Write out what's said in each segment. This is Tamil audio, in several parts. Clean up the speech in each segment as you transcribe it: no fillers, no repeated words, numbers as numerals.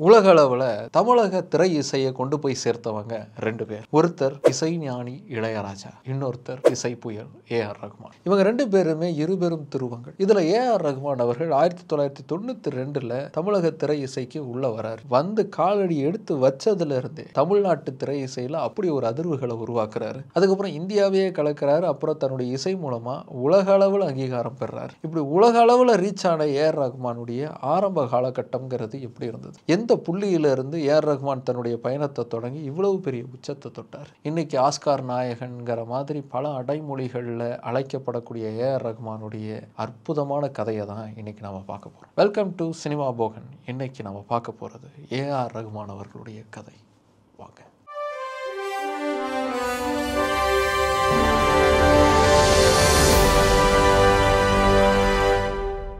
உலக அளவில் தமிழக திரை இசையை கொண்டு போய் சேர்த்தவங்க ரெண்டு பேர். ஒருத்தர் இசைஞானி இளையராஜா, இன்னொருத்தர் இசை புயல் ஏ.ஆர். ரகுமான். இவங்க ரெண்டு பேருமே இருபெரும் துருவங்கள். இதுல ஏ.ஆர். ரகுமான் அவர்கள் 1992 தமிழக திரை இசைக்கு உள்ள வராரு. வந்து காலடி எடுத்து வச்சதுல இருந்தே தமிழ்நாட்டு திரை இசையில அப்படி ஒரு அதிர்வுகளை உருவாக்குறாரு. அதுக்கப்புறம் இந்தியாவையே கலக்கிறாரு. அப்புறம் தன்னுடைய இசை மூலமா உலக அளவில் அங்கீகாரம் பெறாரு. இப்படி உலக அளவில் ரீச் ஆன ஏ.ஆர். ரகுமானுடைய ஆரம்ப காலகட்டம்ங்கிறது எப்படி இருந்தது? எந்த புள்ளியிலிருந்து ஏ.ஆர். ரகுமான் தன்னுடைய பயணத்தை தொடங்கி இவ்வளவு பெரிய உச்சத்தை தொட்டார்? இன்னைக்கு ஆஸ்கார் நாயகன்கிற மாதிரி பல அடைமொழிகளில் அழைக்கப்படக்கூடிய ஏ.ஆர். ரகுமானுடைய அற்புதமான கதையை தான் இன்னைக்கு நாம பார்க்க போறோம். Welcome to cinema Bogan. இன்னைக்கு நாம பார்க்க போறது ஏ.ஆர். ரகுமான் அவர்களுடைய கதை. வாங்க.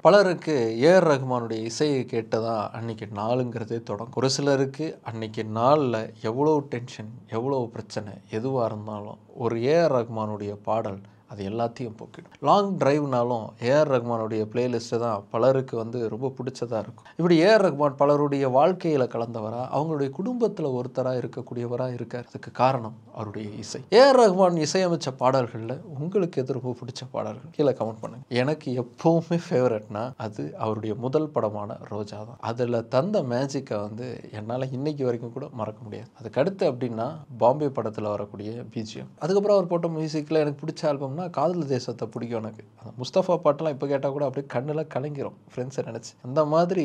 பலருக்கு ஏ.ஆர். ரகுமானுடைய இசையை கேட்டதான் அன்னைக்கு நாளுங்கிறதே தொடங்கும். ஒரு சிலருக்கு அன்னைக்கு நாளில் எவ்வளோ டென்ஷன், எவ்வளோ பிரச்சனை எதுவாக இருந்தாலும் ஒரு ஏ.ஆர். ரகுமானுடைய பாடல் அது எல்லாத்தையும் போக்கிடும். லாங் டிரைவ்னாலும் ஏஆர் ரகுமானுடைய பிளேலிஸ்ட்டு தான் பலருக்கு ரொம்ப பிடிச்சதாக இருக்கும். இப்படி ஏஆர் ரகுமான் பலருடைய வாழ்க்கையில் கலந்தவராக, அவங்களுடைய குடும்பத்தில் ஒருத்தராக இருக்கக்கூடியவராக இருக்கார். அதுக்கு காரணம் அவருடைய இசை. ஏஆர் ரகுமான் இசையமைச்ச பாடல்களில் உங்களுக்கு எது ரொம்ப பிடிச்ச பாடல்கள் கீழே கமெண்ட் பண்ணுங்க. எனக்கு எப்போவுமே ஃபேவரட்னா அது அவருடைய முதல் படமான ரோஜா தான். அதில் தந்த மேஜிக்கை என்னால் இன்னைக்கு வரைக்கும் கூட மறக்க முடியாது. அதுக்கு அடுத்து அப்படின்னா பாம்பே படத்தில் வரக்கூடிய பிஜிஎம். அதுக்கப்புறம் அவர் போட்ட மியூசிக்கில் எனக்கு பிடிச்ச ஆல்பம் காதல் தேசத்தை பிடிக்கும். எனக்கு அந்த முஸ்தபா பாட்டெல்லாம் இப்போ கேட்டால் கூட அப்படியே கண்ணில் கலங்கிரும் ஃப்ரெண்ட்ஸை நினச்சி. அந்த மாதிரி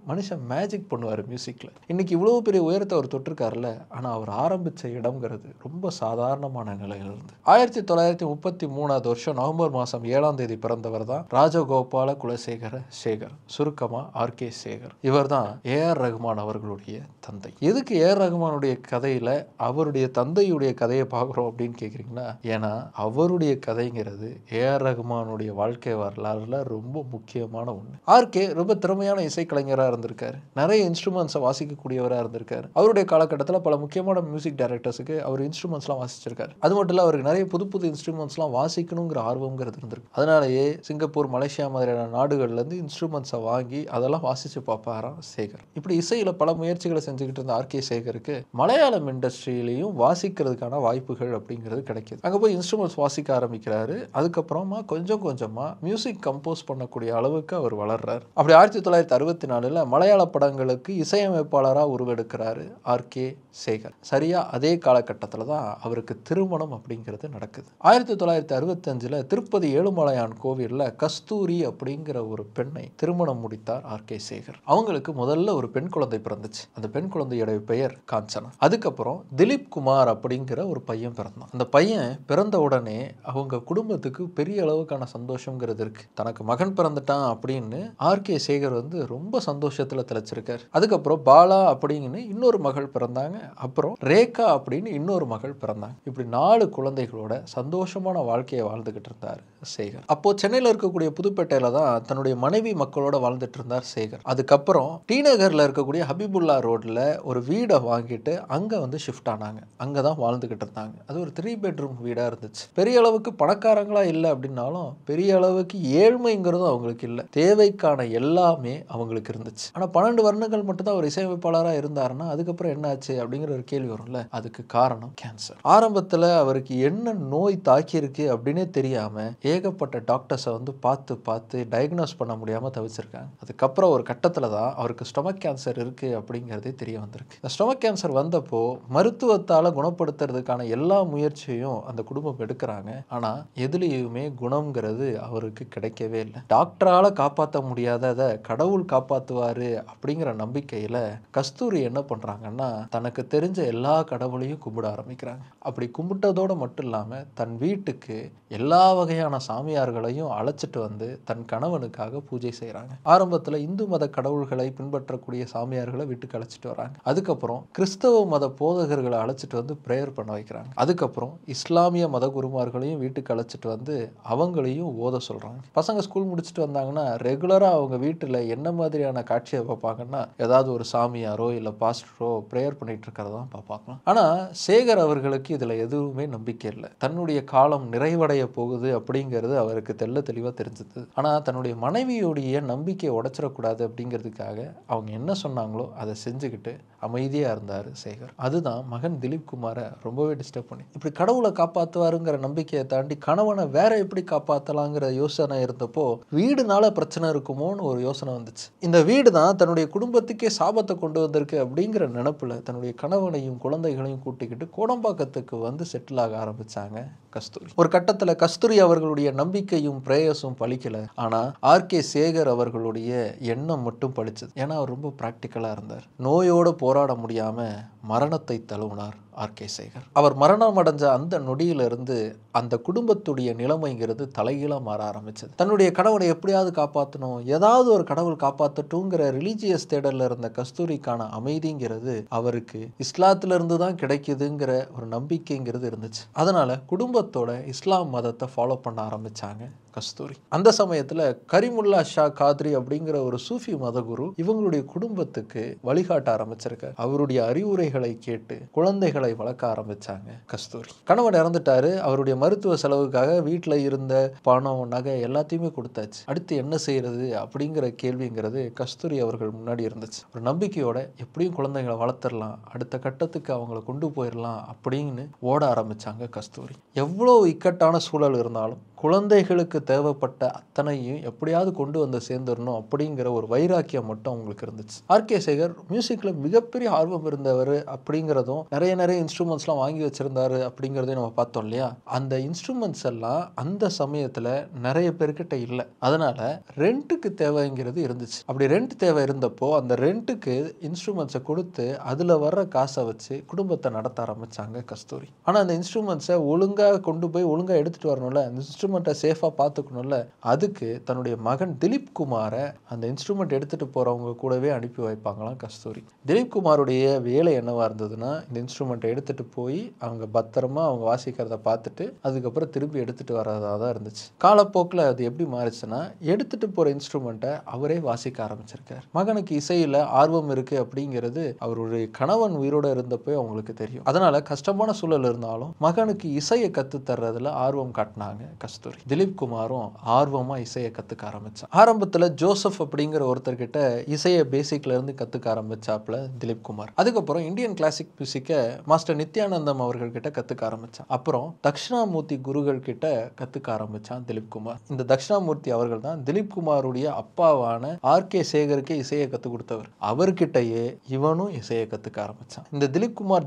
மனுஷன் மேஜிக் பண்ணுவார் மியூசிக்கில். இன்றைக்கி இவ்வளோ பெரிய உயரத்தை அவர் தொட்டிருக்காருல்ல. ஆனால் அவர் ஆரம்பித்த இடம்ங்கிறது ரொம்ப சாதாரணமான நிலையிலிருந்து 1933 நவம்பர் மாதம் 7ஆம் தேதி பிறந்தவர் தான் ராஜகோபால குலசேகர சேகர், சுருக்கமாக ஆர்.கே. சேகர். இவர் தான் ஏஆர் ரகுமான் அவர்களுடைய தந்தை. எதுக்கு ஏஆர் ரகுமானுடைய கதையில் அவருடைய தந்தையுடைய கதையை பார்க்குறோம் அப்படின்னு கேட்குறீங்கன்னா, ஏன்னா அவருடைய கதைங்கிறது ஏஆர் ரகுமானுடைய வாழ்க்கை வரலாறுல ரொம்ப முக்கியமான ஒன்று. ஆர்.கே. ரொம்ப திறமையான இசைக்கலைஞராக இருந்திருக்காரு. நிறைய இன்ஸ்ட்ருமெண்ட்ஸை வாசிக்கக்கூடியவராக இருந்திருக்காரு. அவருடைய காலகட்டத்தில் பல முக்கியமான மியூசிக் டைரக்டர்ஸுக்கு அவர் இன்ஸ்ட்ருமெண்ட்ஸ்லாம் வாசிச்சிருக்காரு. அது மட்டும் இல்லை, அவருக்கு நிறைய புது புது இன்ஸ்ட்ருமெண்ட்ஸ்லாம் வாசிக்கணுங்கிற ஆர்வங்கிறது இருந்திருக்கு. அதனாலேயே சிங்கப்பூர், மலேசியா மாதிரியான நாடுகள்லேருந்து இன்ஸ்ட்ருமெண்ட்ஸை வாங்கி அதெல்லாம் வாசித்து பார்ப்பாராம் சேகர். இப்படி இசையில் பல முயற்சிகளை செஞ்சுக்கிட்டு இருந்த ஆர்.கே. சேகருக்கு மலையாளம் இண்டஸ்ட்ரியிலையும் வாசிக்கிறதுக்கான வாய்ப்புகள் அப்படிங்கிறது கிடைக்கிது. அங்கே போய் இன்ஸ்ட்ருமெண்ட்ஸ் வாசிக்க ஆரம்பிக்கிறாரு. அதுக்கப்புறமா கொஞ்சம் கொஞ்சமாக மியூசிக் கம்போஸ் பண்ணக்கூடிய அளவுக்கு அவர் வளர்றாரு. அப்படி 1964 மலையாள படங்களுக்கு இசையமைப்பாளராக உருவெடுக்கிறாரு ஆர்.கே. சேகர். சரியா அதே காலகட்டத்தில் தான் அவருக்கு திருமணம் அப்படிங்கிறது நடக்குது. 1965 திருப்பதி ஏழுமலையான் கோவிலில் கஸ்தூரி அப்படிங்கிற ஒரு பெண்ணை திருமணம் முடித்தார் ஆர்.கே. சேகர். அவங்களுக்கு முதல்ல ஒரு பெண் குழந்தை பிறந்துச்சு. அந்த பெண் குழந்தையுடைய பெயர் காஞ்சனா. அதுக்கப்புறம் திலீப் குமார் அப்படிங்கிற ஒரு பையன் பிறந்தான். அந்த பையன் பிறந்த உடனே அவங்க குடும்பத்துக்கு பெரிய அளவுக்கான சந்தோஷங்கிறது இருக்கு. தனக்கு மகன் பிறந்துட்டான் அப்படின்னு ஆர்.கே. சேகர் ரொம்ப சந்தோஷத்தில் திளைச்சிருக்கார். அதுக்கப்புறம் பாலா அப்படின்னு இன்னொரு மகள் பிறந்தாங்க. அப்புறம் ரேகா அப்படின்னு இன்னொரு மகள் பிறந்தாங்க. இப்படி 4 குழந்தைகளோட சந்தோஷமான வாழ்க்கையை வாழ்ந்துகிட்டு இருந்தார் சேகர். அப்போ சென்னையில் இருக்கக்கூடிய புதுப்பேட்டையில தான் தன்னுடைய மனைவி மக்களோட வாழ்ந்துட்டு இருந்தார் சேகர். அதுக்கப்புறம் டி நகர்ல இருக்கக்கூடிய ஹபிபுல்லா ரோட்ல ஒரு வீடை வாங்கிட்டு அங்க ஷிஃப்ட் ஆனாங்க. அங்கதான் வாழ்ந்துகிட்டு இருந்தாங்க. அது ஒரு 3 பெட்ரூம் வீடா இருந்துச்சு. பெரிய அளவுக்கு பணக்காரங்களா இல்லை அப்படின்னாலும் பெரிய அளவுக்கு ஏழ்மைங்கிறதும் அவங்களுக்கு இல்லை. தேவைக்கான எல்லாமே அவங்களுக்கு இருந்துச்சு. ஆனால் 12 வருடங்கள் மட்டும்தான் அவர் இசையமைப்பாளராக இருந்தாருன்னா அதுக்கப்புறம் என்னாச்சு அப்படிங்கிற ஒரு கேள்வி வரும்ல. அதுக்கு காரணம் கேன்சர். ஆரம்பத்தில் அவருக்கு என்ன நோய் தாக்கியிருக்கு அப்படின்னே தெரியாம ஏகப்பட்ட டாக்டர்ஸை பார்த்து டயக்னோஸ் பண்ண முடியாம தவிச்சிருக்காங்க. அதுக்கப்புறம் ஒரு கட்டத்தில் தான் அவருக்கு ஸ்டொமக் கேன்சர் இருக்கு அப்படிங்கிறதே தெரிய வந்திருக்கு. இந்த ஸ்டொமக் கேன்சர் வந்தப்போ மருத்துவத்தால் குணப்படுத்துறதுக்கான எல்லா முயற்சியும் அந்த குடும்பம் எடுக்கிறாங்க. ஆனா எதுலேயுமே குணம்ங்கிறது அவருக்கு கிடைக்கவே இல்லை. டாக்டரால காப்பாற்ற முடியாததை கடவுள் காப்பாற்றுவாரு அப்படிங்கிற நம்பிக்கையில கஸ்தூரி என்ன பண்றாங்கன்னா, தனக்கு தெரிஞ்ச எல்லா கடவுளையும் கும்பிட ஆரம்பிக்கிறாங்க. அப்படி கும்பிட்டதோடு மட்டும் இல்லாம தன் வீட்டுக்கு எல்லா வகையான சாமியார்களையும் அழைச்சிட்டு தன் கணவனுக்காக பூஜை செய்யறாங்க. ஆரம்பத்துல இந்து மத கடவுள்களை பின்பற்றக்கூடிய சாமியார்களை வீட்டுக்கு அழைச்சிட்டு வராங்க. அதுக்கப்புறம் கிறிஸ்தவ மத போதகர்களை அழைச்சிட்டு பிரேயர் பண்ண வைக்கிறாங்க. அதுக்கப்புறம் இஸ்லாமிய மத குருமார்களையும் வீட்டுக்கு அழைச்சிட்டு அவங்களையும் ஓத சொல்றாங்க. பசங்க ஸ்கூல் முடிச்சுட்டு வந்தாங்கன்னா ரெகுலரா அவங்க வீட்டுல என்ன மாதிரியான காட்சியை பார்ப்பாங்கன்னா, ஏதாவது ஒரு சாமியாரோ இல்ல பாஸ்டரோ பிரேயர் பண்ணிட்டு இருக்கிறதான் பார்ப்பாங்க. ஆனா சேகர் அவர்களுக்கு இதுல எதுவுமே நம்பிக்கை இல்லை. தன்னுடைய காலம் நிறைவடைய போகுது அப்படிங்கிற அப்படிங்கிறது அவருக்கு தெள்ள தெளிவாக தெரிஞ்சது. ஆனால் தன்னுடைய மனைவியுடைய நம்பிக்கையை உடைச்சிடக்கூடாது அப்படிங்கிறதுக்காக அவங்க என்ன சொன்னாங்களோ அதை செஞ்சுக்கிட்டு அமைதியாக இருந்தார் சேகர். அதுதான் மகன் திலீப் குமாரை ரொம்பவே டிஸ்டர்ப் பண்ணி, இப்படி கடவுளை காப்பாற்றுவாருங்கிற நம்பிக்கையை தாண்டி கணவனை வேற எப்படி காப்பாற்றலாங்கிற யோசனை இருந்தப்போ வீடுனால பிரச்சனை இருக்குமோன்னு ஒரு யோசனை வந்துச்சு. இந்த வீடு தான் தன்னுடைய குடும்பத்துக்கே சாபத்தை கொண்டு வந்திருக்கு அப்படிங்கிற நினைப்புல தன்னுடைய கணவனையும் குழந்தைகளையும் கூட்டிக்கிட்டு கோடம்பாக்கத்துக்கு வந்து செட்டில் ஆக ஆரம்பிச்சாங்க கஸ்தூரி. ஒரு கட்டத்தில் கஸ்தூரி அவர்களுடைய நம்பிக்கையும் பிரேயஸும் பலிக்கல. ஆனால் ஆர்கே சேகர் அவர்களுடைய எண்ணம் மட்டும் பலிச்சது. ஏன்னா அவர் ரொம்ப ப்ராக்டிக்கலாக இருந்தார். நோயோடு போராட முடியாம மரணத்தை தழுவினார் ஆர்கே சேகர். அவர் மரணம் அடைஞ்ச அந்த நொடியிலிருந்து அந்த குடும்பத்துடைய நிலைமைங்கிறது தலைகீழாக மாற ஆரம்பிச்சது. தன்னுடைய கணவனை எப்படியாவது காப்பாற்றணும், ஏதாவது ஒரு கடவுள் காப்பாற்றட்டுங்கிற ரிலீஜியஸ் தேடலில் இருந்த கஸ்தூரிக்கான அமைதிங்கிறது அவருக்கு இஸ்லாத்திலிருந்து தான் கிடைக்குதுங்கிற ஒரு நம்பிக்கைங்கிறது இருந்துச்சு. அதனால குடும்பத்தோட இஸ்லாம் மதத்தை ஃபாலோ பண்ண ஆரம்பிச்சாங்க கஸ்தூரி. அந்த சமயத்தில் கரிமுல்லா ஷா காத்ரி அப்படிங்கிற ஒரு சூஃபி மதகுரு இவங்களுடைய குடும்பத்துக்கு வழிகாட்ட ஆரம்பிச்சிருக்கார். அவருடைய அறிவுரைகளை கேட்டு குழந்தைகளை வளர்க்க ஆரம்பிச்சாங்க கஸ்தூரி. கணவன் இறந்துட்டாரு. அவருடைய மருத்துவ செலவுக்காக வீட்டில் இருந்த பணம் நகை எல்லாத்தையுமே கொடுத்தாச்சு. அடுத்து என்ன செய்யறது அப்படிங்கிற கேள்விங்கிறது கஸ்தூரி அவர்கள் முன்னாடி இருந்துச்சு. ஒரு நம்பிக்கையோட எப்படியும் குழந்தைகளை வளர்த்துடலாம், அடுத்த கட்டத்துக்கு அவங்கள கொண்டு போயிடலாம் அப்படின்னு ஓட ஆரம்பிச்சாங்க கஸ்தூரி. எவ்வளோ இக்கட்டான சூழல் இருந்தாலும் குழந்தைகளுக்கு தேவைப்பட்ட அத்தனையும் எப்படியாவது கொண்டு வந்து சேர்ந்துடணும் அப்படிங்கிற ஒரு வைராக்கியம் மட்டும் அவங்களுக்கு இருந்துச்சு. ஆர்கே சேகர் மியூசிக்கில் மிகப்பெரிய ஆர்வம் இருந்தவர் அப்படிங்கிறதும் நிறைய இன்ஸ்ட்ருமெண்ட்ஸ்லாம் வாங்கி வச்சிருந்தாரு அப்படிங்கிறதையும் நம்ம பார்த்தோம் இல்லையா. அந்த இன்ஸ்ட்ருமெண்ட்ஸ் எல்லாம் அந்த சமயத்தில் நிறைய பேர்கிட்ட இல்லை. அதனால ரெண்ட்டுக்கு தேவைங்கிறது இருந்துச்சு. அப்படி ரெண்ட் தேவை இருந்தப்போ அந்த ரெண்ட்டுக்கு இன்ஸ்ட்ருமெண்ட்ஸை கொடுத்து அதில் வர்ற காசை வச்சு குடும்பத்தை நடத்த ஆரம்பிச்சாங்க கஸ்தூரி. ஆனால் அந்த இன்ஸ்ட்ருமெண்ட்ஸை ஒழுங்காக கொண்டு போய் ஒழுங்காக எடுத்துகிட்டு வரணும்ல, அந்த இன்ஸ்ட்ருமெண்ட்டை சேஃபாக பார்த்துக்கணும்ல, அதுக்கு தன்னுடைய மகன் திலீப் குமாரை அந்த இன்ஸ்ட்ருமெண்ட் எடுத்துகிட்டு போகிறவங்க கூடவே அனுப்பி வைப்பாங்களாம் கஸ்தூரி. திலீப் குமாருடைய வேலை என்னவாக இருந்ததுன்னா, இந்த இன்ஸ்ட்ருமெண்ட்டை எடுத்துகிட்டு போய் அவங்க பத்திரமா அவங்க வாசிக்கிறத பார்த்துட்டு அதுக்கப்புறம் திருப்பி எடுத்துகிட்டு வர்றதாக தான் இருந்துச்சு. காலப்போக்கில் அது எப்படி மாறிச்சுன்னா, எடுத்துகிட்டு போகிற இன்ஸ்ட்ருமெண்ட்டை அவரே வாசிக்க ஆரம்பிச்சிருக்கார். மகனுக்கு இசையில் ஆர்வம் இருக்குது அப்படிங்கிறது அவருடைய கணவன் உயிரோடு இருந்தப்போ அவங்களுக்கு தெரியும். அதனால் கஷ்டமான சூழல் இருந்தாலும் மகனுக்கு இசையை கற்றுத்தர்றதுல ஆர்வம் காட்டினாங்க கஸ்தூரி. திலீப் குமாரும் ஆர்வமாக இசையை கற்றுக்க ஆரம்பித்தான். ஆரம்பத்தில் ஜோசப் அப்படிங்கிற ஒருத்தர்கிட்ட இசையை பேசிக்லேருந்து கற்றுக்க ஆரம்பிச்சாப்புல திலீப் குமார். அதுக்கப்புறம் இந்தியன் கிளாசிக் மியூசிக்கை மாஸ்டர் நித்யானந்தம் அவர்கள்கிட்ட கற்றுக்க ஆரம்பித்தான். அப்புறம் தக்ஷணாமூர்த்தி குருகள் கிட்ட கற்றுக்க ஆரம்பித்தான் திலீப் குமார். இந்த தக்ஷணாமூர்த்தி அவர்கள் தான் திலீப் குமாருடைய அப்பாவான ஆர்கே சேகருக்கு இசையை கற்றுக் கொடுத்தவர். அவர்கிட்டயே இவனும் இசையை கற்றுக்க ஆரம்பித்தான். இந்த திலீப்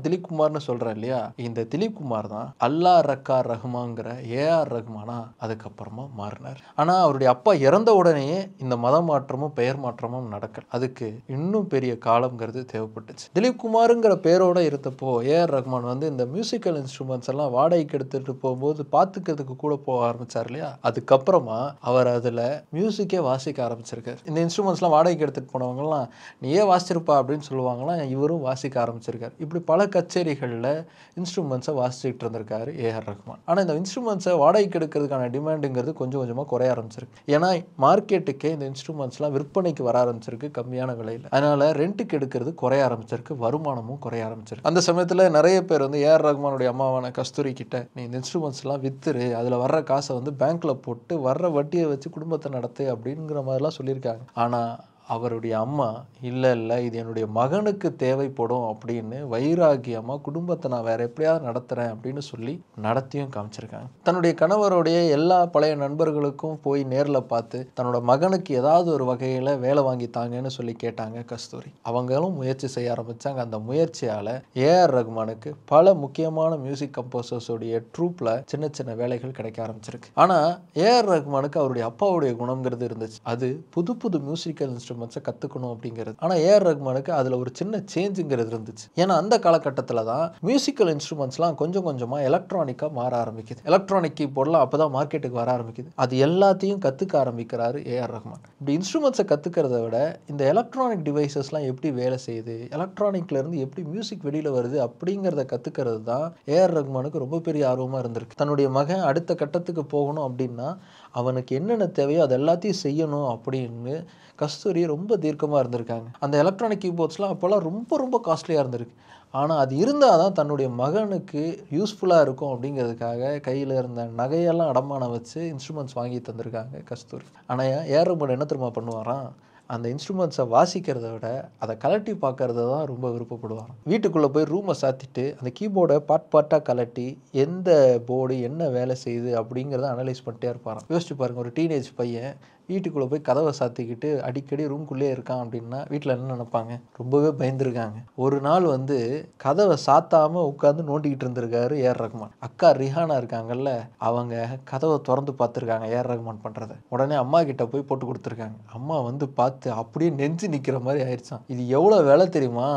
குமார்னு சொல்கிறேன் இல்லையா, இந்த திலீப் குமார் தான் அல்லா ரக்கா ரஹ்மான்ங்கிற ஏஆர் ரஹ்மானா அதுக்கப்புறமா மாறினார். ஆனால் அவருடைய அப்பா இறந்த உடனேயே இந்த மத மாற்றமும் பெயர் மாற்றமும் நடக்கல. அதுக்கு இன்னும் பெரிய காலம்ங்கிறது தேவைப்பட்டுச்சு. திலீப் குமாருங்கிற பேரோட இருந்தப்போ ஏஆர் ரஹ்மான் வந்து இந்த மியூசிக்கல் இன்ஸ்ட்ருமெண்ட்ஸ் எல்லாம் வாடகைக்கு எடுத்துட்டு போகும்போது பார்த்துக்கிறதுக்கு கூட போக ஆரம்பிச்சார் இல்லையா. அதுக்கப்புறமா அவர் அதில் மியூசிக்கே வாசிக்க ஆரம்பிச்சிருக்காரு. இந்த இன்ஸ்ட்ருமெண்ட்ஸ்லாம் வாடகைக்கு எடுத்துகிட்டு போனவங்கலாம் நீயே வாசிச்சிருப்பா அப்படின்னு சொல்லுவாங்களாம். இவரும் வாசிக்க ஆரம்பிச்சிருக்காரு. இப்படி பல கச்சேரிகளில் இன்ஸ்ட்ருமெண்ட்ஸை வாசிச்சுட்டு இருந்திருக்காரு ஏஆர் ரஹ்மான். ஆனால் இந்த இன்ஸ்ட்ருமெண்ட்ஸை வாடகைக்கு எடுக்கிறதுக்கான டிமாண்டுங்கிறது கொஞ்சம் கொஞ்சமாக குறைய ஆரம்பிச்சிருக்கு. ஏன்னா மார்க்கெட்டுக்கே இந்த இன்ஸ்ட்ருமெண்ட்ஸ்லாம் விற்பனைக்கு வர ஆரம்பிச்சிருக்கு கம்மியான விலையில். அதனால ரெண்ட்டுக்கு எடுக்கிறது குறைய ஆரம்பிச்சிருக்கு, வருமானமும் குறைய ஆரம்பிச்சிருக்கு. அந்த சமயத்தில் நிறைய பேர் வந்து ஏஆர் ரஹ்மானுடைய அம்மாவான கஸ்தூரி கிட்ட நீ இந்த இன்ஸ்ட்ருமெண்ட்ஸ்லாம் வித்துரு, அதில் வர்ற காசை வந்து பேங்க்ல போட்டு வர்ற வட்டியை வச்சு குடும்பத்தை நடத்து அப்படிங்கிற மாதிரிலாம் சொல்லியிருக்காங்க. ஆனால் அவருடைய அம்மா இல்லை இது என்னுடைய மகனுக்கு தேவைப்படும் அப்படின்னு வைராகியமாக குடும்பத்தை நான் வேற எப்படியாவது நடத்துகிறேன் அப்படின்னு சொல்லி நடத்தியும் காமிச்சிருக்காங்க. தன்னுடைய கணவருடைய எல்லா பழைய நண்பர்களுக்கும் போய் நேரில் பார்த்து தன்னோட மகனுக்கு ஏதாவது ஒரு வகையில் வேலை வாங்கி தாங்கன்னு சொல்லி கேட்டாங்க கஸ்தூரி. அவங்களும் முயற்சி செய்ய ஆரம்பித்தாங்க. அந்த முயற்சியால் ஏஆர் ரஹ்மானுக்கு பல முக்கியமான மியூசிக் கம்போசர்ஸோடைய ட்ரூப்பில் சின்ன சின்ன வேலைகள் கிடைக்க ஆரம்பிச்சிருக்கு. ஆனால் ஏஆர் ரஹ்மானுக்கு அவருடைய அப்பாவுடைய குணங்கிறது இருந்துச்சு. அது புது புது மியூசிக்கல் இன்ஸ்ட்ருமெண்ட்ஸை கற்றுக்கணும் அப்படிங்கிறது. ஆனால் ஏஆர் ரஹ்மானுக்கு அதில் ஒரு சின்ன சேஞ்சுங்கிறது இருந்துச்சு. ஏன்னா அந்த காலகட்டத்தில் தான் மியூசிக்கல் இன்ஸ்ட்ருமெண்ட்ஸ்லாம் கொஞ்சம் கொஞ்சமாக எலக்ட்ரானிக்காக மாற ஆரம்பிக்குது. எலக்ட்ரானிக் கீபோர்ட்லாம் அப்போ தான் மார்க்கெட்டுக்கு வர ஆரம்பிக்குது. அது எல்லாத்தையும் கற்றுக்க ஆரம்பிக்கிறாரு ஏஆர் ரஹ்மான். இப்படி இன்ஸ்ட்ருமெண்ட்ஸை கற்றுக்கிறத விட இந்த எலக்ட்ரானிக் டிவைசஸ்லாம் எப்படி வேலை செய்யுது, எலக்ட்ரானிக்லேருந்து எப்படி மியூசிக் வெளியில் வருது அப்படிங்கிறத கற்றுக்கிறது தான் ஏஆர் ரஹ்மானுக்கு ரொம்ப பெரிய ஆர்வமாக இருந்திருக்கு. தன்னுடைய மகன் அடுத்த கட்டத்துக்கு போகணும் அப்படின்னா அவனுக்கு என்னென்ன தேவையோ அது எல்லாத்தையும் செய்யணும் அப்படின்னு கஸ்தூரி ரொம்ப தீர்க்கமாக இருந்திருக்காங்க. அந்த எலக்ட்ரானிக் கீபோர்ட்ஸ்லாம் அப்போல்லாம் ரொம்ப ரொம்ப காஸ்ட்லியாக இருந்திருக்கு. ஆனால் அது இருந்தால் தான் தன்னுடைய மகனுக்கு யூஸ்ஃபுல்லாக இருக்கும் அப்படிங்கிறதுக்காக கையில் இருந்த நகையெல்லாம் அடமானம் வச்சு இன்ஸ்ட்ருமெண்ட்ஸ் வாங்கி தந்திருக்காங்க கஸ்தூரி. ஆனால் ஏஆர் ரஹ்மான் என்ன தெரியுமா பண்ணுவாராம், அந்த இன்ஸ்ட்ருமெண்ட்ஸை வாசிக்கிறத விட அதை கலட்டி பார்க்கறத தான் ரொம்ப விருப்பப்படுவாராம். வீட்டுக்குள்ளே போய் ரூமை சாத்திட்டு அந்த கீபோர்டை பார்ட்டாக கலட்டி எந்த போர்டு என்ன வேலை செய்யுது அப்படிங்கிறத அனலைஸ் பண்ணிட்டே இருப்பாராம். யோசிச்சு பாருங்கள், ஒரு டீனேஜ் பையன் வீட்டுக்குள்ளே போய் கதவை சாத்திக்கிட்டு அடிக்கடி ரூம்குள்ளேயே இருக்கான் அப்படின்னா வீட்டில் என்ன நினைப்பாங்க? ரொம்பவே பயந்துருக்காங்க. ஒரு நாள் கதவை சாத்தாமல் உட்காந்து நோண்டிக்கிட்டு இருந்திருக்காரு ஏஆர் ரஹ்மான். அக்கா ரிஹானா இருக்காங்கல்ல, அவங்க கதவை திறந்து பார்த்துருக்காங்க ஏஆர் ரஹ்மான் பண்ணுறதை. உடனே அம்மா கிட்ட போய் போட்டு கொடுத்துருக்காங்க. அம்மா பார்த்து அப்படியே நெஞ்சு நிற்கிற மாதிரி ஆயிடுச்சான். இது எவ்வளோ வேலை தெரியுமா,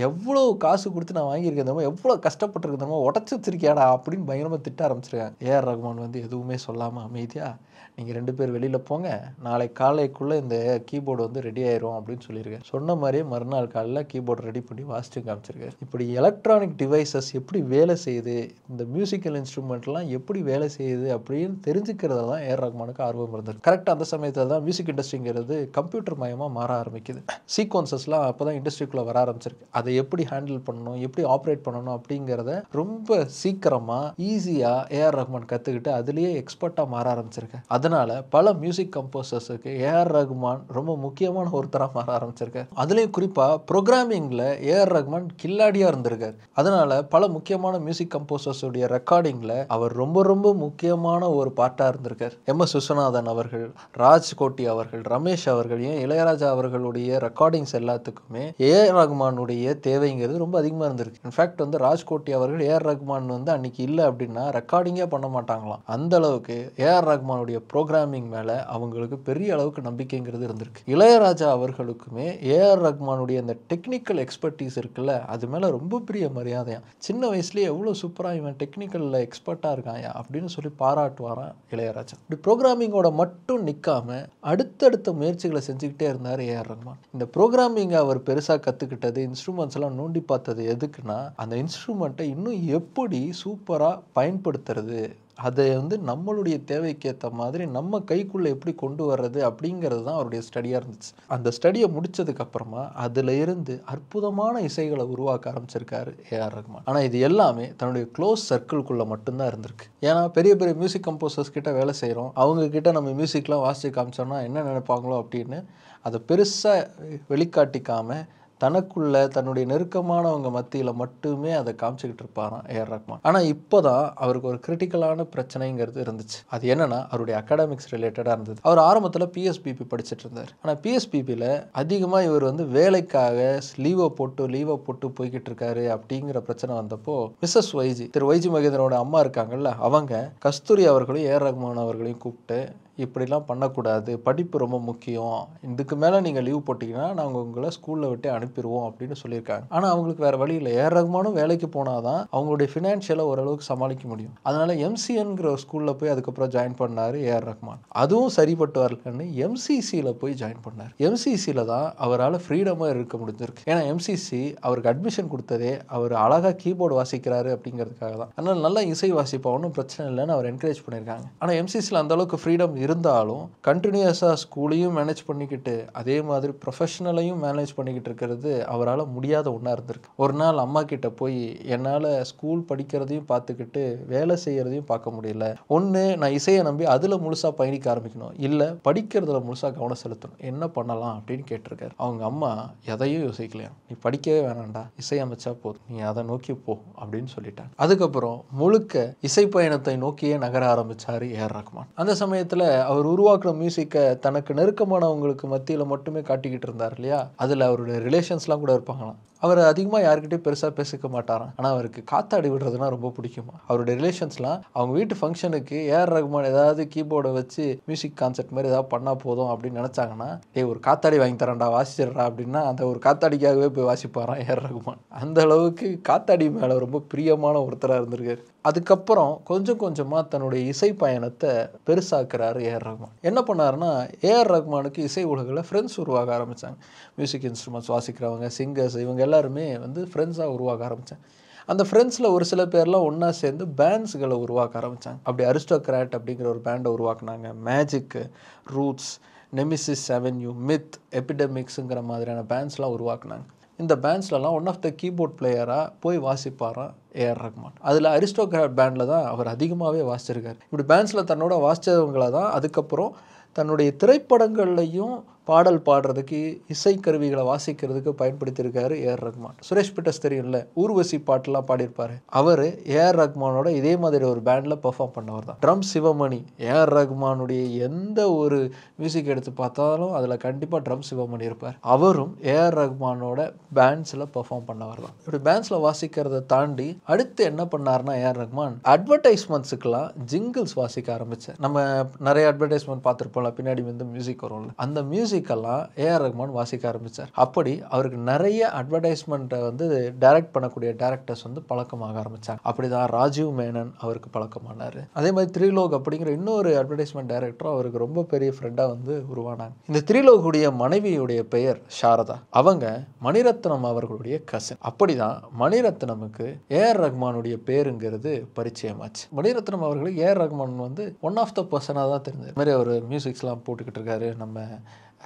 எவ்வளோ காசு கொடுத்து நான் வாங்கியிருக்கேன் தெரியுமா, எவ்வளோ கஷ்டப்பட்டுருக்கேன் தெரியுமா, உடச்சி வச்சிருக்கியாடா அப்படின்னு பயங்கரமாக திட்ட ஆரம்பிச்சிருக்காங்க. ஏஆர் ரஹ்மான் எதுவுமே சொல்லாமல் அமைதியாக, நீங்கள் 2 பேர் வெளியில் போங்க, நாளை காலைக்குள்ளே இந்த கீபோர்டு ரெடி ஆயிரும் அப்படின்னு சொல்லியிருக்கேன். சொன்ன மாதிரியே மறுநாள் காலையில் கீபோர்டு ரெடி பண்ணி வாசிச்சு காமிச்சிருக்காரு. இப்படி எலக்ட்ரானிக் டிவைசஸ் எப்படி வேலை செய்யுது, இந்த மியூசிக்கல் இன்ஸ்ட்ருமெண்ட்லாம் எப்படி வேலை செய்யுது அப்படின்னு தெரிஞ்சுக்கிறத தான் ஏஆர் ரஹ்மானுக்கு ஆர்வம் இருந்தது. கரெக்டாக அந்த சமயத்தில் தான் மியூசிக் இண்டஸ்ட்ரிங்கிறது கம்ப்யூட்டர் மயமாக மாற ஆரம்பிக்குது. சீக்வன்சஸ்லாம் அப்போ தான் இண்டஸ்ட்ரிக்குள்ளே வர ஆரம்பிச்சிருக்கு. அதை எப்படி ஹேண்டில் பண்ணணும், எப்படி ஆப்ரேட் பண்ணணும் அப்படிங்கிறத ரொம்ப சீக்கிரமாக ஈஸியாக ஏஆர் ரஹ்மான் கற்றுக்கிட்டு அதுலேயே எக்ஸ்பர்ட்டாக மாற ஆரம்பிச்சிருக்கேன். அதனால பல மியூசிக் கம்போசர்ஸுக்கு ஏஆர் ரஹ்மான் ரொம்ப முக்கியமான ஒருத்தராக மாற ஆரம்பிச்சிருக்காரு. அதுலேயும் குறிப்பாக ப்ரோக்ராமிங்கில் ஏஆர் ரஹ்மான் கில்லாடியாக இருந்திருக்காரு. அதனால பல முக்கியமான மியூசிக் கம்போசர்ஸுடைய ரெக்கார்டிங்கில் அவர் ரொம்ப ரொம்ப முக்கியமான ஒரு பார்ட்டாக இருந்திருக்கார். எம்.எஸ். விஸ்வநாதன் அவர்கள், ராஜ்கோட்டி அவர்கள், ரமேஷ் அவர்கள், ஏன் இளையராஜா அவர்களுடைய ரெக்கார்டிங்ஸ் எல்லாத்துக்குமே ஏஆர் ரஹ்மானுடைய தேவைங்கிறது ரொம்ப அதிகமாக இருந்திருக்கு. இன்ஃபேக்ட் ராஜ்கோட்டி அவர்கள் ஏஆர் ரஹ்மான் அன்னைக்கு இல்லை அப்படின்னா ரெக்கார்டிங்கே பண்ண மாட்டாங்களாம். அந்த அளவுக்கு ஏஆர் ரஹ்மானுடைய ப்ரோக்ராமிங் மேலே அவங்களுக்கு பெரிய அளவுக்கு நம்பிக்கைங்கிறது இருந்திருக்கு. இளையராஜா அவர்களுக்குமே ஏஆர் ரஹ்மானுடைய அந்த டெக்னிக்கல் எக்ஸ்பர்டீஸ் இருக்குல்ல, அது மேலே ரொம்ப பெரிய மரியாதையா. சின்ன வயசுலேயே எவ்வளோ சூப்பராக இவன் டெக்னிக்கலில் எக்ஸ்பர்ட்டாக இருக்காயா அப்படின்னு சொல்லி பாராட்டுவாரான் இளையராஜா. இப்படி ப்ரோக்ராமிங்கோட மட்டும் நிற்காம அடுத்தடுத்த முயற்சிகளை செஞ்சுக்கிட்டே இருந்தார் ஏஆர் ரஹ்மான். இந்த ப்ரோக்ராமிங்கை அவர் பெருசாக கற்றுக்கிட்டது, இன்ஸ்ட்ருமெண்ட்ஸ் எல்லாம் நோண்டி பார்த்தது எதுக்குன்னா, அந்த இன்ஸ்ட்ருமெண்ட்டை இன்னும் எப்படி சூப்பராக பயன்படுத்துறது, அதை நம்மளுடைய தேவைக்கேற்ற மாதிரி நம்ம கைக்குள்ளே எப்படி கொண்டு வர்றது அப்படிங்கிறது தான் அவருடைய ஸ்டடியாக இருந்துச்சு. அந்த ஸ்டடியை முடித்ததுக்கப்புறமா அதில் இருந்து அற்புதமான இசைகளை உருவாக்க ஆரம்பிச்சிருக்காரு ஏஆர் ரஹ்மான். ஆனால் இது எல்லாமே தன்னுடைய க்ளோஸ் சர்க்கிள்குள்ளே மட்டும்தான் இருந்திருக்கு. ஏன்னா பெரிய பெரிய மியூசிக் கம்போசர்ஸ் கிட்ட வேலை செய்கிறோம், அவங்கக்கிட்ட நம்ம மியூசிக்லாம் வாசித்து காமிச்சோம்னா என்ன நினைப்பாங்களோ அப்படின்னு அதை பெருசாக வெளிக்காட்டிக்காமல் தனக்குள்ள தன்னுடைய நெருக்கமானவங்க மத்தியில் மட்டுமே அதை காமிச்சிக்கிட்டு இருப்பாராம் ஏஆர் ரஹ்மான். ஆனால் இப்போ தான் அவருக்கு ஒரு கிரிட்டிக்கலான பிரச்சனைங்கிறது இருந்துச்சு. அது என்னன்னா அவருடைய அகாடமிக்ஸ் ரிலேட்டடாக இருந்தது. அவர் ஆரம்பத்தில் பிஎஸ்பிபி படிச்சுட்டு இருந்தார். ஆனால் பிஎஸ்பிபியில் அதிகமாக இவர் வேலைக்காக லீவை போட்டு போய்கிட்டு இருக்காரு அப்படிங்கிற பிரச்சனை வந்தப்போ மிஸ்ஸஸ் வைஜி, திரு வைஜி மகேந்திரனோட அம்மா இருக்காங்கல்ல, அவங்க கஸ்தூரி அவர்களையும் ஏஆர் ரஹ்மான் அவர்களையும் கூப்பிட்டு இப்படிலாம் பண்ணக்கூடாது, படிப்பு ரொம்ப முக்கியம், இதுக்கு மேலே நீங்கள் லீவ் போட்டிங்கன்னா நாங்கள் உங்களை ஸ்கூலில் விட்டு அனுப்பிடுவோம் அப்படின்னு சொல்லியிருக்காங்க. ஆனால் அவங்களுக்கு வேறு வழி இல்லை. ஏஆர் ரஹ்மானும் வேலைக்கு போனால் தான் அவங்களுடைய ஃபினான்ஷியலை ஓரளவுக்கு சமாளிக்க முடியும். அதனால் எம்சிஎன்கிற ஒரு ஸ்கூலில் போய் அதுக்கப்புறம் ஜாயின் பண்ணார் ஏஆர் ரஹ்மான். அதுவும் சரிப்பட்டு வரலன்னு எம்சிசியில் போய் ஜாயின் பண்ணார். எம்சிசியில் தான் அவரால் ஃப்ரீடமாக இருக்க முடிஞ்சிருக்கு. ஏன்னா எம்சிசி அவருக்கு அட்மிஷன் கொடுத்ததே அவர் அழகாக கீபோர்டு வாசிக்கிறாரு அப்படிங்கிறதுக்காக தான். அதனால் நல்லா இசை வாசிப்பா, ஒன்றும் பிரச்சனை இல்லைன்னு அவர் என்கரேஜ் பண்ணியிருக்காங்க. ஆனால் எம்சிசியில் அந்தளவுக்கு ஃப்ரீடம் இருந்தாலும் கண்டினியூஸாக ஸ்கூலையும் மேனேஜ் பண்ணிக்கிட்டு அதே மாதிரி ப்ரொஃபஷனலையும் மேனேஜ் பண்ணிக்கிட்டு இருக்கிறது அவரால் முடியாத ஒன்றா இருந்திருக்கு. ஒரு நாள் அம்மா கிட்ட போய் என்னால் ஸ்கூல் படிக்கிறதையும் பார்த்துக்கிட்டு வேலை செய்கிறதையும் பார்க்க முடியல, ஒன்று நான் இசையை நம்பி அதில் முழுசாக பயணிக்க ஆரம்பிக்கணும், இல்லை படிக்கிறதுல முழுசாக கவனம் செலுத்தணும், என்ன பண்ணலாம் அப்படின்னு கேட்டிருக்காரு. அவங்க அம்மா எதையும் யோசிக்கலையா, நீ படிக்கவே வேணாண்டா, இசையமைச்சா போதும், நீ அதை நோக்கி போ அப்படின்னு சொல்லிட்டாங்க. அதுக்கப்புறம் முழுக்க இசை பயணத்தை நோக்கியே நகர ஆரம்பித்தார் ஏஆர் ரஹ்மான். அந்த சமயத்தில் அவர் உருவாக்குற மியூசிக்கை தனக்கு நெருக்கமானவங்களுக்கு மத்தியில் மட்டுமே காட்டிக்கிட்டு இருந்தார் இல்லையா, அதில் அவருடைய ரிலேஷன்ஸ்லாம் கூட இருப்பாங்களாம். அவர் அதிகமாக யார்கிட்டையும் பெருசாக பேசிக்க மாட்டாராம். ஆனால் அவருக்கு காத்தாடி விடுறதுனா ரொம்ப பிடிக்குமா. அவருடைய ரிலேஷன்ஸ்லாம் அவங்க வீட்டு ஃபங்க்ஷனுக்கு ஏஆர் ரஹ்மான் ஏதாவது கீபோர்டை வச்சு மியூசிக் கான்செர்ட் மாதிரி ஏதாவது பண்ணால் போதும் அப்படின்னு நினச்சாங்கன்னா, ஒரு காத்தாடி வாங்கி தரேன்டா வாசிச்சிடுறா அப்படின்னா அந்த ஒரு காத்தாடிக்காகவே போய் வாசிப்பாராம் ஏஆர் ரஹ்மான். அந்த அளவுக்கு காத்தாடி மேலே ரொம்ப பிரியமான ஒருத்தராக இருந்திருக்காரு. அதுக்கப்புறம் கொஞ்சம் கொஞ்சமாக தன்னுடைய இசை பயணத்தை பெருசாக்குறாரு ஏஆர் ரஹ்மான். என்ன பண்ணாருன்னா, ஏஆர் ரஹ்மானுக்கு இசை உலகில் ஃப்ரெண்ட்ஸ் உருவாக ஆரம்பித்தாங்க. மியூசிக் இன்ஸ்ட்ருமெண்ட்ஸ் வாசிக்கிறவங்க, சிங்கர்ஸ், இவங்க எல்லாருமே ஃப்ரெண்ட்ஸாக உருவாக ஆரம்பித்தாங்க. அந்த ஃப்ரெண்ட்ஸில் ஒரு சில பேர்லாம் ஒன்றா சேர்ந்து பேண்ட்ஸுகளை உருவாக்க ஆரம்பித்தாங்க. அப்படி அரிஸ்டோக்ராட் அப்படிங்கிற ஒரு பேண்டை உருவாக்குனாங்க. Magic, roots, nemesis avenue, myth, எபிடெமிக்ஸுங்கிற மாதிரியான பேண்ட்ஸ்லாம் உருவாக்குனாங்க. இந்த பேண்ட்ஸ்லலாம் ஒன் ஆஃப் த கீபோர்ட் பிளேயராக போய் வாசிப்பாராம் ஏஆர் ரஹ்மான். அதில் அரிஸ்டோக்ராட் பேண்டில் தான் அவர் அதிகமாகவே வாசிச்சிருக்காரு. இப்படி பேண்ட்ஸில் தன்னோட வாசித்தவங்களை தான் அதுக்கப்புறம் தன்னுடைய திரைப்படங்கள்லையும் பாடல் பாடுறதுக்கு, இசைக்கருவிகளை வாசிக்கிறதுக்கு பயன்படுத்தியிருக்காரு ஏஆர் ரஹ்மான். சுரேஷ் பிட்டஸ் தெரியும்ல, ஊர்வசி பாட்டெலாம் பாடியிருப்பார். அவர் ஏஆர் ரஹ்மானோட இதே மாதிரி ஒரு பேண்டில் பெர்ஃபார்ம் பண்ணவர் தான். ட்ரம் சிவமணி. ஏஆர் ரஹ்மானுடைய எந்த ஒரு மியூசிக் எடுத்து பார்த்தாலும் அதில் கண்டிப்பாக ட்ரம் சிவமணி இருப்பார். அவரும் ஏஆர் ரஹ்மானோட பேண்ட்ஸில் பெர்ஃபார்ம் பண்ணவர் தான். இப்படி பேண்ட்ஸில் வாசிக்கிறத தாண்டி அடுத்து என்ன பண்ணார்னா ஏஆர் ரஹ்மான் அட்வர்டைஸ்மெண்ட்ஸுக்கெல்லாம் ஜிங்கிள்ஸ் வாசிக்க ஆரம்பித்தார். நம்ம நிறைய அட்வர்டைஸ்மெண்ட் பார்த்துருப்போம்ல, பின்னாடி வந்து மியூசிக் வரும்ல, அந்த மியூசிக்கெல்லாம் ஏஆர் ரஹ்மான் வாசிக்க ஆரம்பித்தார். அப்படி அவருக்கு நிறைய அட்வர்டைஸ்மெண்ட்டை வந்து டைரக்ட் பண்ணக்கூடிய டேரக்டர்ஸ் வந்து பழக்கமாக ஆரம்பித்தாங்க. அப்படிதான் ராஜீவ் மேனன் அவருக்கு பழக்கமானார். அதே மாதிரி த்ரீலோக் அப்படிங்கிற இன்னொரு அட்வர்டைஸ்மெண்ட் டைரக்டரும் அவருக்கு ரொம்ப பெரிய ஃப்ரெண்டாக வந்து உருவானாங்க. இந்த த்ரீலோக்குடைய மனைவியுடைய பெயர் சாரதா. அவங்க மணிரத்னம் அவர்களுடைய கசின். அப்படிதான் மணிரத்னமுக்கு ஏஆர் ரஹ்மானுடைய பேருங்கிறது பரிச்சயமாச்சு. மணிரத்னம் அவர்களுக்கு ஏஆர் ரஹ்மான் வந்து ஒன் ஆஃப் த பர்சனாக தான் தெரிஞ்சது. மாதிரி அவர் மியூசிக்ஸ்லாம் போட்டுக்கிட்டு இருக்காரு, நம்ம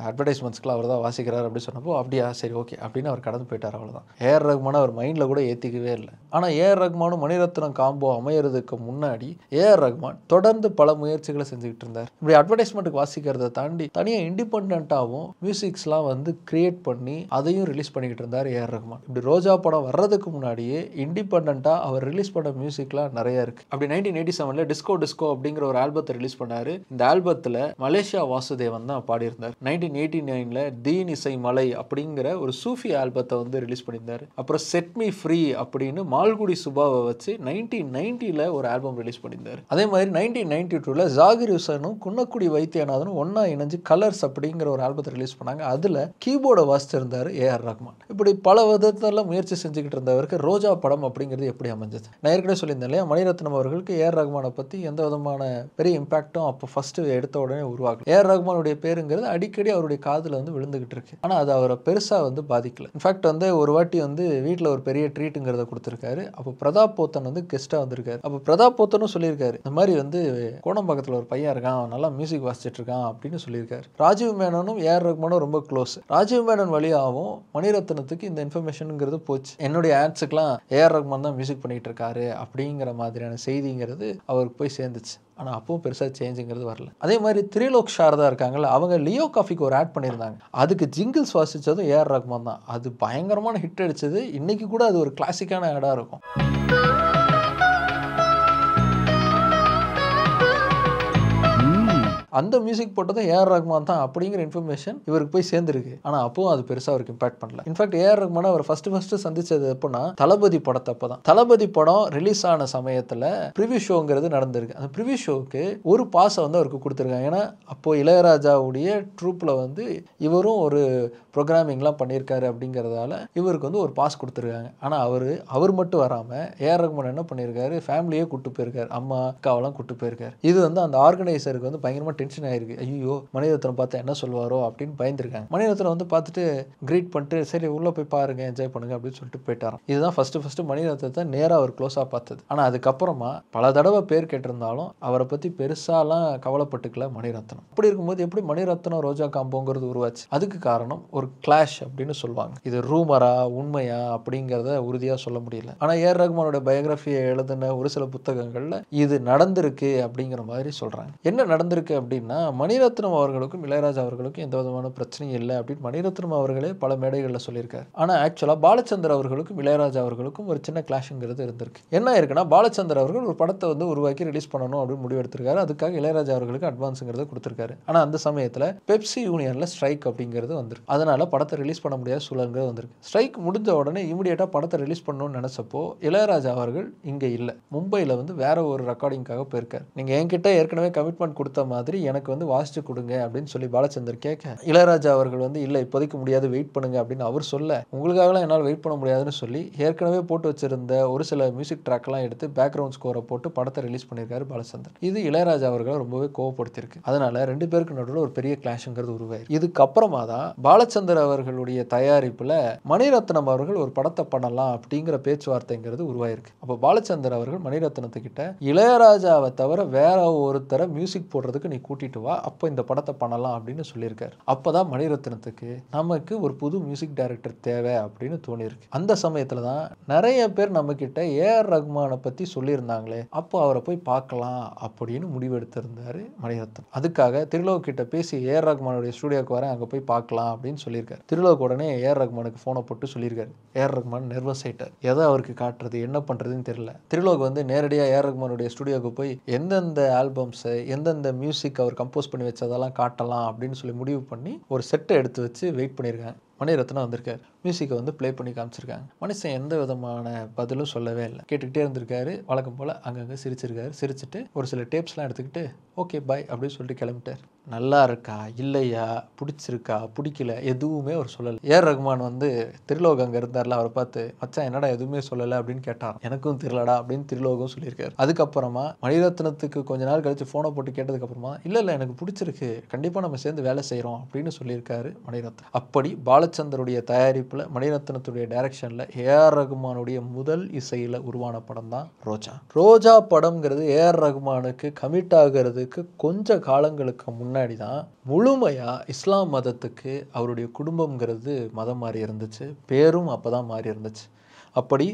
அட்வர்டைஸ்மெண்ட்ஸ்க்குலாம் அவர் தான் வாசிக்கிறார் அப்படின்னு சொன்னப்போ அப்படியா சரி ஓகே அப்படின்னு அவர் கடந்து போயிட்டார். அவ்வளோதான். ஏஆர் ரஹ்மானை அவர் மைண்டில் கூட ஏற்றிக்கவே இல்லை. ஆனால் ஏஆர் ரஹ்மானும் மணிரத்னம் காம்போ அமையறதுக்கு முன்னாடி ஏஆர் ரஹ்மான் தொடர்ந்து பல முயற்சிகளை செஞ்சுக்கிட்டு இருந்தார். இப்படி அட்வர்டைஸ்மெண்ட்டுக்கு வாசிக்கிறத தாண்டி தனியாக இண்டிபெண்ட்டாகவும் மியூசிக்ஸ்லாம் வந்து கிரியேட் பண்ணி அதையும் ரிலீஸ் பண்ணிக்கிட்டு இருந்தார் ஏஆர் ரஹ்மான். இப்படி ரோஜா படம் வர்றதுக்கு முன்னாடியே இண்டிபெண்ட்டாக அவர் ரிலீஸ் பண்ண மியூசிக்லாம் நிறைய இருக்குது. அப்படி 1987 டிஸ்கோ டிஸ்கோ அப்படிங்கிற ஒரு ஆல்பத்தை ரிலீஸ் பண்ணார். இந்த ஆல்பத்தில் மலேசியா வாசுதேவன் தான் பாடியிருந்தார். 1989 தீன் இசை மலை அப்படிங்கிற ஒரு சூஃபி ஆல்பத்தை வந்து ரிலீஸ் பண்ணியிருந்தார். அப்புறம் செட் மீ ஃப்ரீ அப்படின்னு மால்குடி சுபாவை வச்சு 1990 ஒரு ஆல்பம் ரிலீஸ் பண்ணியிருந்தார். அதே மாதிரி 1992 ஜாகிர் ஹுசைனும் குன்னக்குடி வைத்தியநாதனும் ஒன்னா இணைஞ்சு கலர்ஸ் அப்படிங்கிற ஒரு ஆல்பத்தை ரிலீஸ் பண்ணாங்க. அதில் கீபோர்டை வாசிச்சிருந்தார் ஏஆர் ரஹ்மான். இப்படி பல விதத்தில் முயற்சி செஞ்சுக்கிட்டு இருந்தவருக்கு ரோஜா படம் அப்படிங்கிறது எப்படி அமைஞ்சது? நான் ஏற்கனவே சொல்லியிருந்தேன் இல்லையா, மணிரத்னம் அவர்களுக்கு ஏஆர் ரஹ்மானை பற்றி எந்த விதமான பெரிய இம்பாக்டும் அப்போ ஃபர்ஸ்ட் எடுத்த உடனே உருவாகும். ஏஆர் ரஹ்மானுடைய பேருங்கிறது அடிக்கடி அவருடைய காதில் வந்து விழுந்துகிட்டு இருக்கு. ஆனால் அது அவரை பெருசாக வந்து பாதிக்கல. இன்ஃபேக்ட் வந்து ஒரு வாட்டி வந்து வீட்டில் ஒரு பெரிய ட்ரீட்டுங்கிறத கொடுத்துருக்காரு. அப்போ பிரதாப் போத்தன் வந்து கெஸ்ட்டாக வந்திருக்காரு. அப்போ பிரதாப் போத்தனும் சொல்லியிருக்காரு, இந்த மாதிரி வந்து கோடம்பாக்கத்தில் ஒரு பையன் இருக்கான், நல்லா மியூசிக் வாசிச்சுட்டு இருக்கான் அப்படின்னு சொல்லியிருக்காரு. ராஜீவ் மேனனும் ஏஆர் ரஹ்மானும் ரொம்ப க்ளோஸ். ராஜீவ் மேனன் வழியாகவும் மணிரத்னத்துக்கு இந்த இன்ஃபர்மேஷனுங்கிறது போச்சு. என்னுடைய ஆட்ஸுக்கெலாம் ஏஆர் ரஹ்மான் தான் மியூசிக் பண்ணிகிட்டு இருக்காரு அப்படிங்கிற மாதிரியான செய்திங்கிறது அவருக்கு போய் சேர்ந்துச்சு. ஆனால் அப்பவும் பெருசாக சேஞ்சுங்கிறது வரல. அதே மாதிரி த்ரீலோக் சாரதா இருக்காங்கல்ல, அவங்க லியோ காஃபிக்கு ஒரு ஆட் பண்ணியிருந்தாங்க. அதுக்கு ஜிங்கிள்ஸ் வாசித்ததும் ஏஆர் ரஹ்மான் தான். அது பயங்கரமான ஹிட் அடிச்சது. இன்னைக்கு கூட அது ஒரு கிளாசிக்கான ஆடாக இருக்கும். அந்த மியூசிக் போட்டதும் ஏஆர் ரஹ்மான் தான் அப்படிங்கிற இன்ஃபர்மேஷன் இவருக்கு போய் சேர்ந்துருக்கு. ஆனால் அப்பவும் அது பெருசாக அவருக்கு இம்பாக்ட் பண்ணல. இன்ஃபேக்ட் ஏஆர் ரஹ்மான் அவர் ஃபர்ஸ்ட் சந்திச்சது எப்போனா தளபதி படத்தப்போ தான். தளபதி படம் ரிலீஸ் ஆன சமயத்தில் ப்ரிவியூ ஷோங்கிறது நடந்திருக்கு. அந்த ப்ரிவியூ ஷோவுக்கு ஒரு பாஸை வந்து அவருக்கு கொடுத்துருக்காங்க. ஏன்னா அப்போது இளையராஜாவுடைய ட்ரூப்பில் வந்து இவரும் ஒரு ப்ரோக்ராமிங்லாம் பண்ணியிருக்காரு அப்படிங்கிறதால இவருக்கு வந்து ஒரு பாஸ் கொடுத்துருக்காங்க. ஆனால் அவர் மட்டும் வராமல் ஏஆர் ரஹ்மான் என்ன பண்ணியிருக்காரு, ஃபேமிலியே கூட்டு போயிருக்காரு, அம்மா அக்காவெல்லாம் கூட்டு போயிருக்காரு. இது வந்து அந்த ஆர்கனைசருக்கு வந்து பயங்கரமாக டென்ஷன் ஆயிருக்கு. ஐயோ மணிரத்னம் பார்த்தா என்ன சொல்லுவாரோ அப்படின்னு பயந்துருக்காங்க. மணிரத்னம் வந்து பார்த்துட்டு கிரீட் பண்ணிட்டு சரி உள்ளே போய் பாருங்க, என்ஜாய் பண்ணுங்க அப்படின்னு சொல்லிட்டு போயிட்டாராம். இதுதான் ஃபர்ஸ்ட் மணிரத்னத்தை நேராக அவர் க்ளோஸாக பார்த்தது. ஆனால் அதுக்கப்புறமா பல தடவை பேர் கேட்டிருந்தாலும் அவரை பற்றி பெருசாலாம் கவலைப்பட்டுக்கல மணிரத்னம். அப்படி இருக்கும்போது எப்படி மணிரத்னம் ரோஜா காம்போங்கிறது உருவாச்சு? அதுக்கு காரணம் ஒரு கிளாஷ் அப்படின்னு சொல்லுவாங்க. இது ரூமரா உண்மையா அப்படிங்கிறத உறுதியாக சொல்ல முடியல. ஆனால் ஏஆர் ரஹ்மானோட பயோகிராஃபியை எழுதின ஒரு சில புத்தகங்களில் இது நடந்திருக்கு அப்படிங்கிற மாதிரி சொல்கிறாங்க. என்ன நடந்திருக்கு அப்படின்னா, மணிரத்னம் அவர்களுக்கும் இளையராஜா அவர்களுக்கும் எந்த விதமான பிரச்சனையும் இல்லை அப்படின்னு மணிரத்னம் அவர்களே பல மேடைகளில் சொல்லியிருக்காரு. ஆனால் ஆக்சுவலாக பாலச்சந்தர் அவர்களுக்கும் இளையராஜா அவர்களுக்கும் ஒரு சின்ன கிளாஷுங்கிறது இருந்திருக்கு. என்ன இருக்குன்னா, பாலச்சந்தர் அவர்கள் ஒரு படத்தை வந்து உருவாக்கி ரிலீஸ் பண்ணணும் அப்படின்னு முடிவெடுத்திருக்காரு. அதுக்காக இளையராஜா அவர்களுக்கு அட்வான்ஸுங்கிறத கொடுத்துருக்காரு. ஆனால் அந்த சமயத்தில் பெப்சி யூனியனில் ஸ்ட்ரைக் அப்படிங்கிறது வந்திருக்கு. அதனால படத்தை ரிலீஸ் பண்ண முடியாத சூழல்கள் வந்திருக்கு. ஸ்ட்ரைக் முடிஞ்ச உடனே இமிடியேட்டாக படத்தை ரிலீஸ் பண்ணணும்னு நினச்சப்போ இளையராஜா அவர்கள் இங்கே இல்லை, மும்பையில் வந்து வேற ஒரு ரெக்கார்டிங்காக போயிருக்காரு. நீங்கள் என்கிட்ட ஏற்கனவே கமிட்மெண்ட் கொடுத்த மாதிரி சரி எனக்கு வந்து வாசிச்சு கொடுங்க அப்படின்னு சொல்லி பாலச்சந்தர் கேட்க, இளையராஜா அவர்கள் வந்து இல்லை இப்போதைக்கு முடியாது, வெயிட் பண்ணுங்க அப்படின்னு அவர் சொல்ல, உங்களுக்காகலாம் என்னால் வெயிட் பண்ண முடியாதுன்னு சொல்லி ஏற்கனவே போட்டு வச்சிருந்த ஒரு சில மியூசிக் ட்ராக்லாம் எடுத்து பேக்ரவுண்ட் ஸ்கோரை போட்டு படத்தை ரிலீஸ் பண்ணியிருக்காரு பாலச்சந்தர். இது இளையராஜா அவர்களை ரொம்பவே கோவப்படுத்தியிருக்கு. அதனால 2 பேருக்கு நடுவில் ஒரு பெரிய கிளாஷ்ங்கிறது உருவாயிருக்கு. இதுக்கப்புறமா தான் பாலச்சந்தர் அவர்களுடைய தயாரிப்புல மணிரத்னம் அவர்கள் ஒரு படத்தை பண்ணலாம் அப்படிங்கிற பேச்சுவார்த்தைங்கிறது உருவாயிருக்கு. அப்போ பாலச்சந்தர் அவர்கள் மணிரத்னத்துக்கிட்ட இளையராஜாவை தவிர வேற ஒருத்தரை மியூசிக் போடுறதுக்கு நீ கூட்டிட்டு வா, அப்போ இந்த படத்தை பண்ணலாம் அப்படின்னு சொல்லியிருக்காரு. அப்போதான் மணிரத்னத்துக்கு நமக்கு ஒரு புது மியூசிக் டைரக்டர் தேவை அப்படின்னு தோணியிருக்கு. அந்த சமயத்தில் தான் நிறைய பேர் நம்ம கிட்ட ஏஆர் ரகுமானை பற்றி சொல்லியிருந்தாங்களே, அப்போ அவரை போய் பார்க்கலாம் அப்படின்னு முடிவெடுத்திருந்தாரு மணிரத்னம். அதுக்காக திருலோக் கிட்ட பேசி ஏஆர் ரகுமானுடைய ஸ்டூடியோக்கு வரேன், அங்கே போய் பார்க்கலாம் அப்படின்னு சொல்லியிருக்காரு. திருலோக் உடனே ஏஆர் ரகுமானுக்கு ஃபோனை போட்டு சொல்லியிருக்காரு. ஏஆர் ரகுமான் நர்வஸ் ஆயிட்டார். எதை அவருக்கு காட்டுறது என்ன பண்ணுறதுன்னு தெரியல. திருலோக் வந்து நேரடியாக ஏஆர் ரகுமானுடைய ஸ்டூடியோக்கு போய் எந்தெந்த ஆல்பம்ஸை எந்தெந்த மியூசிக் அவர் கம்போஸ் பண்ணி வச்சதெல்லாம் காட்டலாம் அப்படின்னு சொல்லி முடிவு பண்ணி ஒரு செட்டை எடுத்து வச்சு வெயிட் பண்ணியிருக்காங்க. மணிரத்னம் வந்திருக்காரு. மியூசிக்கை வந்து ப்ளே பண்ணி காமிச்சிருக்காங்க. மனுஷன் எந்த விதமான பதிலும் சொல்லவே இல்லை. கேட்டுக்கிட்டே இருந்திருக்காரு. வழக்கம் போல் அங்கங்கே சிரிச்சிருக்காரு. சிரிச்சுட்டு ஒரு சில டேப்ஸ்லாம் எடுத்துக்கிட்டு ஓகே பாய் அப்படின்னு சொல்லிட்டு கிளம்பிட்டார். நல்லா இருக்கா இல்லையா, பிடிச்சிருக்கா பிடிக்கல எதுவுமே அவர் சொல்லலை. ஏஆர் ரகுமான் வந்து திருலோக் அங்கே இருந்தார்ல, அவரை பார்த்து மச்சான் என்னடா எதுவுமே சொல்லலை அப்படின்னு கேட்டார். எனக்கும் தெரியலடா அப்படின்னு திருலோகம் சொல்லியிருக்காரு. அதுக்கப்புறமா மணிரத்னத்துக்கு கொஞ்ச நாள் கழிச்சு ஃபோனை போட்டு கேட்டதுக்கப்புறமா இல்லை எனக்கு பிடிச்சிருக்கு, கண்டிப்பாக நம்ம சேர்ந்து வேலை செய்கிறோம் அப்படின்னு சொல்லியிருக்காரு மணிரத்னம். அப்படி பாலச்சந்தருடைய தயாரிப்பில் மணிரத்னத்துடைய டைரக்ஷனில் ஏஆர் ரகுமானுடைய முதல் இசையில் உருவான படம் தான் ரோஜா. ரோஜா படம்ங்கிறது ஏஆர் ரகுமானுக்கு கமிட் ஆகிறதுக்கு கொஞ்ச காலங்களுக்கு முன்னாடி தான் முழுமையாக இஸ்லாம் மதத்துக்கு அவருடைய குடும்பம்ங்கிறது மதம் மாறி இருந்துச்சு. பேரும் அப்போ தான் மாறி இருந்துச்சு. அப்படி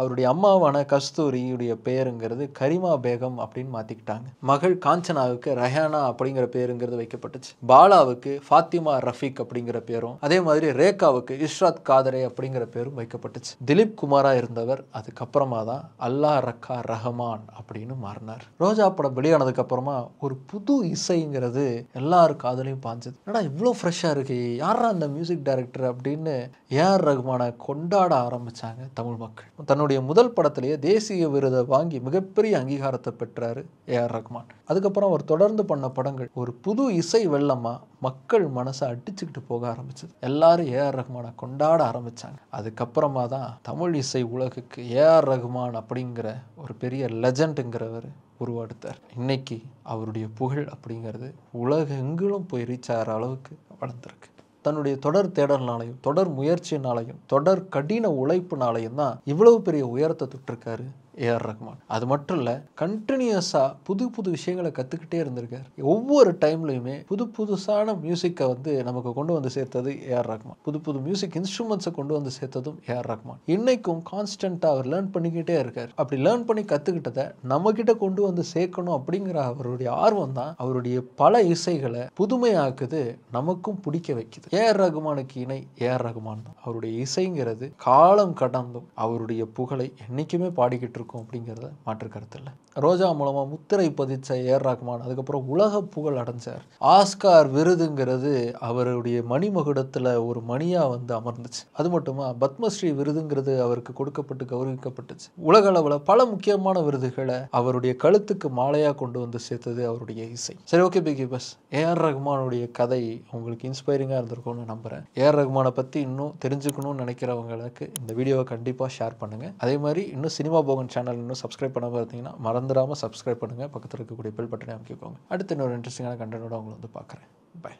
அவருடைய அம்மாவான கஸ்தூரியுடைய பேருங்கிறது கரிமா பேகம் அப்படின்னு மாற்றிக்கிட்டாங்க. மகள் காஞ்சனாவுக்கு ரஹானா அப்படிங்கிற பேருங்கிறது வைக்கப்பட்டுச்சு. பாலாவுக்கு ஃபாத்திமா ரஃபீக் அப்படிங்கிற பேரும், அதே மாதிரி ரேகாவுக்கு இஷ்ராத் காதரே அப்படிங்கிற பேரும் வைக்கப்பட்டுச்சு. திலீப் குமாரா இருந்தவர் அதுக்கப்புறமா தான் அல்லா ரக்கா ரஹமான் அப்படின்னு மாறினார். ரோஜா படம் வெளியானதுக்கு அப்புறமா ஒரு புது இசைங்கிறது எல்லாரு காதலையும் பாஞ்சது. ஏன்னா இவ்வளோ ஃப்ரெஷ்ஷாக இருக்கு, யாரா அந்த மியூசிக் டைரக்டர் அப்படின்னு ஏஆர் ரகுமானை கொண்டாட ஆரம்பிச்சாங்க தமிழ் மக்கள். தன்னுடைய முதல் படத்திலேயே தேசிய விருதை வாங்கி மிகப்பெரிய அங்கீகாரத்தை பெற்றாரு ஏஆர் ரகுமான். அதுக்கப்புறம் அவர் தொடர்ந்து பண்ண படங்கள் ஒரு புது இசை வெள்ளமா மக்கள் மனசை அடிச்சுக்கிட்டு போக ஆரம்பிச்சது. எல்லாரும் ஏஆர் ரகுமானை கொண்டாட ஆரம்பிச்சாங்க. அதுக்கப்புறமா தான் தமிழ் இசை உலகுக்கு ஏஆர் ரகுமான் அப்படிங்கிற ஒரு பெரிய லெஜண்டுங்கிறவர் உருவாடுத்தார். இன்னைக்கு அவருடைய புகழ் அப்படிங்கிறது உலகெங்கிலும் போய் ரீச் ஆகிற அளவுக்கு வளர்ந்துருக்கு. தன்னுடைய தொடர் தேடல்னாலையும் தொடர் முயற்சினாலையும் தொடர் கடின உழைப்புனாலையும் தான் இவ்வளவு பெரிய உயரத்தை தொட்டிருக்காரு ஏஆர் ரகுமான். அது மட்டும் இல்லை, கண்டினியூஸாக புது புது விஷயங்களை கற்றுக்கிட்டே இருந்திருக்காரு. ஒவ்வொரு டைம்லையுமே புதுசான மியூசிக்கை வந்து நமக்கு கொண்டு வந்து சேர்த்தது ஏஆர் ரகுமான். புது மியூசிக் இன்ஸ்ட்ருமெண்ட்ஸை கொண்டு வந்து சேர்த்ததும் ஏஆர் ரகுமான். இன்னைக்கும் கான்ஸ்டண்ட்டாக அவர் லேர்ன் பண்ணிக்கிட்டே இருக்கார். அப்படி லேர்ன் பண்ணி கற்றுக்கிட்டதை நம்மக்கிட்ட கொண்டு வந்து சேர்க்கணும் அப்படிங்கிற அவருடைய ஆர்வம் தான் அவருடைய பல இசைகளை புதுமையாக்குது, நமக்கும் பிடிக்க வைக்குது. ஏஆர் ரகுமானுக்கு இணை ஏஆர் ரகுமான் தான். அவருடைய இசைங்கிறது காலம் கடந்தும் அவருடைய புகழை என்றைக்குமே பாடிக்கிட்டு இருக்கும் அப்படிங்கிறத மாற்று கருத்து இல்லை. ரோஜா மூலமா முத்திரை பதிச்ச ஏஆர் ரகுமான் அதுக்கப்புறம் உலக புகழ் அடைஞ்சார். ஆஸ்கார் விருதுங்கிறது அவருடைய மணிமகுடத்துல ஒரு மணியா வந்து அமர்ந்துச்சு. அது மட்டுமா பத்மஸ்ரீ விருதுங்கிறது அவருக்கு கொடுக்கப்பட்டு கௌரவிக்கப்பட்டுச்சு. உலக அளவில் பல முக்கியமான விருதுகளை அவருடைய கழுத்துக்கு மாலையா கொண்டு வந்து சேர்த்தது அவருடைய இசை. சரி, ஓகே பிகி பஸ். ஏஆர் ரகுமானுடைய கதை உங்களுக்கு இன்ஸ்பைரிங்காக இருந்திருக்கும்னு நம்புறேன். ஏஆர் ரகுமானை பற்றி இன்னும் தெரிஞ்சுக்கணும்னு நினைக்கிறவங்களுக்கு இந்த வீடியோவை கண்டிப்பாக ஷேர் பண்ணுங்க. அதே மாதிரி இன்னும் சினிமா போகன் சேனல் இன்னும் சப்ஸ்கிரைப் பண்ணாமல் இருந்தீங்கன்னா மறந்துடாமல் சப்ஸ்கிரைப் பண்ணுங்கள். பக்கத்தில் இருக்கக்கூடிய பெல் பட்டனை அமைக்கிக்கோங்க. அடுத்து இன்னொரு இன்ட்ரெஸ்டிங்கான கண்டென்ட்டோட உங்களை வந்து பார்க்குறேன். பை.